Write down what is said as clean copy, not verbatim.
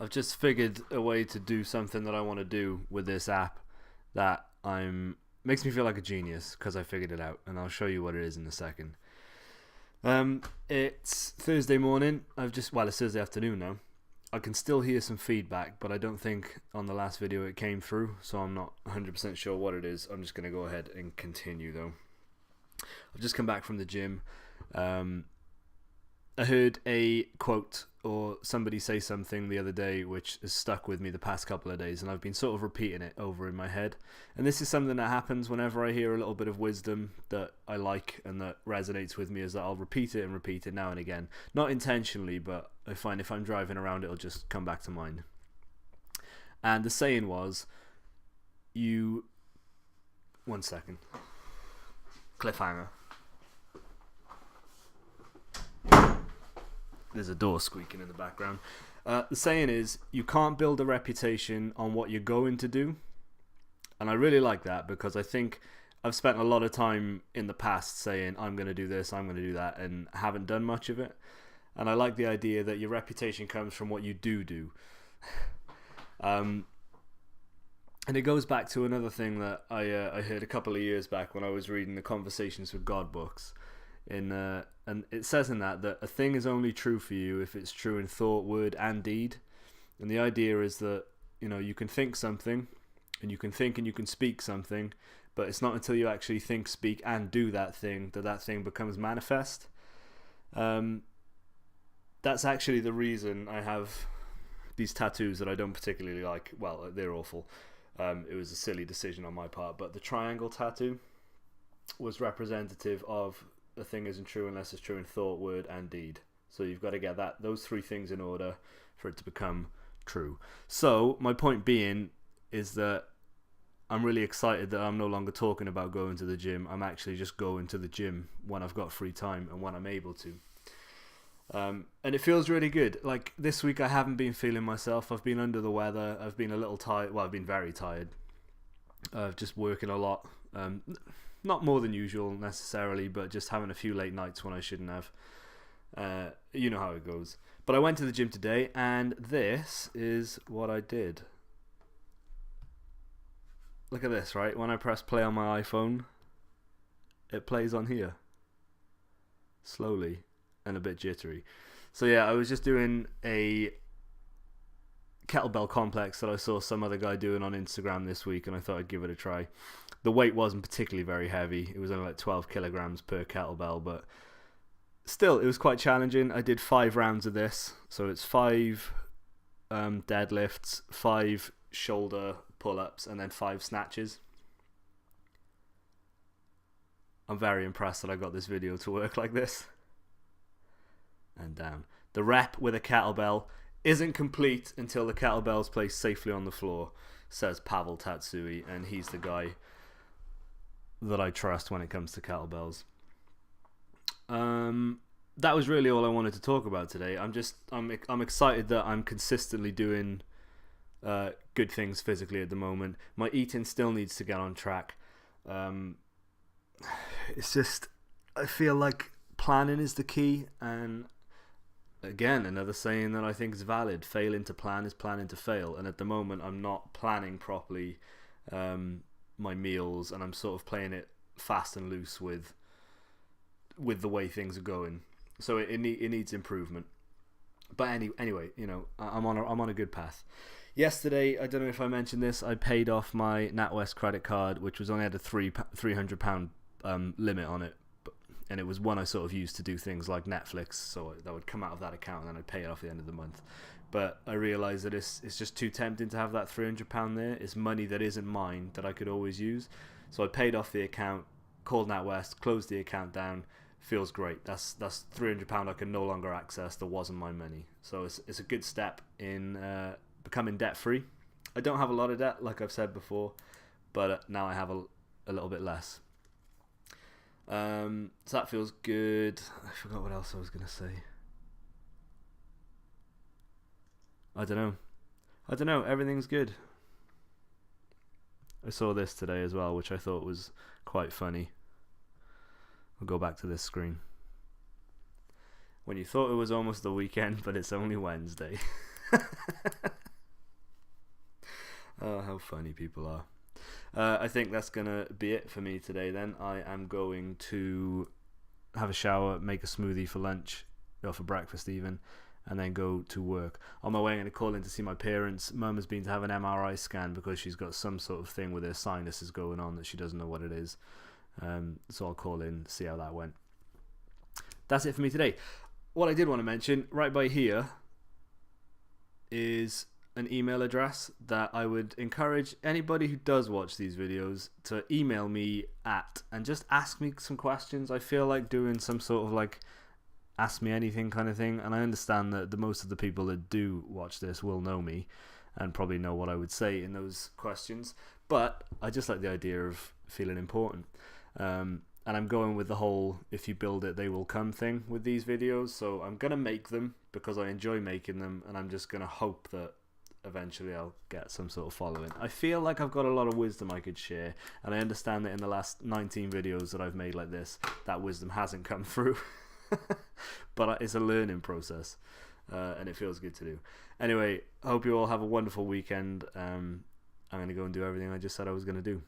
I've just figured a way to do something that I want to do with this app that I'm makes me feel like a genius because I figured it out, and I'll show you what it is in a second. It's Thursday morning. It's Thursday afternoon now. I can still hear some feedback, but I don't think on the last video it came through, so I'm not 100% sure what it is. I'm just going to go ahead and continue though. I've just come back from the gym. I heard a quote or somebody say something the other day which has stuck with me the past couple of days, and I've been sort of repeating it over in my head. And this is something that happens whenever I hear a little bit of wisdom that I like and that resonates with me, is that I'll repeat it and repeat it now and again. Not intentionally, but I find if I'm driving around it'll just come back to mind. And the saying was, one second. Cliffhanger. There's a door squeaking in the background. The saying is, you can't build a reputation on what you're going to do. And I really like that, because I think I've spent a lot of time in the past saying, I'm going to do this, I'm going to do that, and haven't done much of it. And I like the idea that your reputation comes from what you do. And it goes back to another thing that I heard a couple of years back when I was reading the Conversations with God books. And it says in that a thing is only true for you if it's true in thought, word, and deed. And the idea is that, you can think something, and you can speak something, but it's not until you actually think, speak, and do that thing that thing becomes manifest. That's actually the reason I have these tattoos that I don't particularly like. Well, they're awful. It was a silly decision on my part, but the triangle tattoo was representative of a thing isn't true unless it's true in thought, word, and deed. So you've got to get those three things in order for it to become true. So my point being is that I'm really excited that I'm no longer talking about going to the gym. I'm actually just going to the gym when I've got free time and when I'm able to. And it feels really good. Like this week I haven't been feeling myself. I've been under the weather. I've been a little tired. Well, I've been very tired. Just working a lot. Not more than usual necessarily, but just having a few late nights when I shouldn't have. You know how it goes. But I went to the gym today, and this is what I did. Look at this, right? When I press play on my iPhone, it plays on here. Slowly and a bit jittery. So yeah, I was just doing a kettlebell complex that I saw some other guy doing on Instagram this week, and I thought I'd give it a try. The weight wasn't particularly very heavy. It was only like 12 kilograms per kettlebell, but still, it was quite challenging. I did 5 rounds of this, so it's 5 deadlifts, 5 shoulder pull-ups, and then 5 snatches. I'm very impressed that I got this video to work like this. And down. The rep with a kettlebell isn't complete until the kettlebell's placed safely on the floor, says Pavel Tatsui, and he's the guy that I trust when it comes to kettlebells. That was really all I wanted to talk about today. I'm excited that I'm consistently doing good things physically at the moment. My eating still needs to get on track. It's just, I feel like planning is the key, and again, another saying that I think is valid: failing to plan is planning to fail. And at the moment I'm not planning properly my meals, and I'm sort of playing it fast and loose with the way things are going. So it needs improvement. But anyway, I'm on a good path. Yesterday, I don't know if I mentioned this, I paid off my NatWest credit card, which was only had a £300 limit on it, and it was one I sort of used to do things like Netflix, so that would come out of that account and then I'd pay it off at the end of the month. But I realised that it's just too tempting to have that £300 there. It's money that isn't mine that I could always use. So I paid off the account, called NatWest, closed the account down. Feels great. That's £300 I can no longer access that wasn't my money. So it's a good step in becoming debt free. I don't have a lot of debt, like I've said before, but now I have a little bit less. So that feels good. I forgot what else I was going to say. I don't know. Everything's good. I saw this today as well, which I thought was quite funny. I'll go back to this screen. When you thought it was almost the weekend, but it's only Wednesday. Oh, how funny people are. I think that's going to be it for me today then. I am going to have a shower, make a smoothie for lunch, or for breakfast even, and then go to work. On my way, I'm going to call in to see my parents. Mum has been to have an MRI scan because she's got some sort of thing with her sinuses going on that she doesn't know what it is. So I'll call in, see how that went. That's it for me today. What I did want to mention, right by here, is an email address that I would encourage anybody who does watch these videos to email me at and just ask me some questions. I feel like doing some sort of like ask me anything kind of thing, and I understand that the most of the people that do watch this will know me and probably know what I would say in those questions, but I just like the idea of feeling important. And I'm going with the whole if you build it they will come thing with these videos, so I'm gonna make them because I enjoy making them, and I'm just gonna hope that eventually I'll get some sort of following. I feel like I've got a lot of wisdom I could share, and I understand that in the last 19 videos that I've made like this, that wisdom hasn't come through. But it's a learning process, and it feels good to do. Anyway, I hope you all have a wonderful weekend. I'm going to go and do everything I just said I was going to do.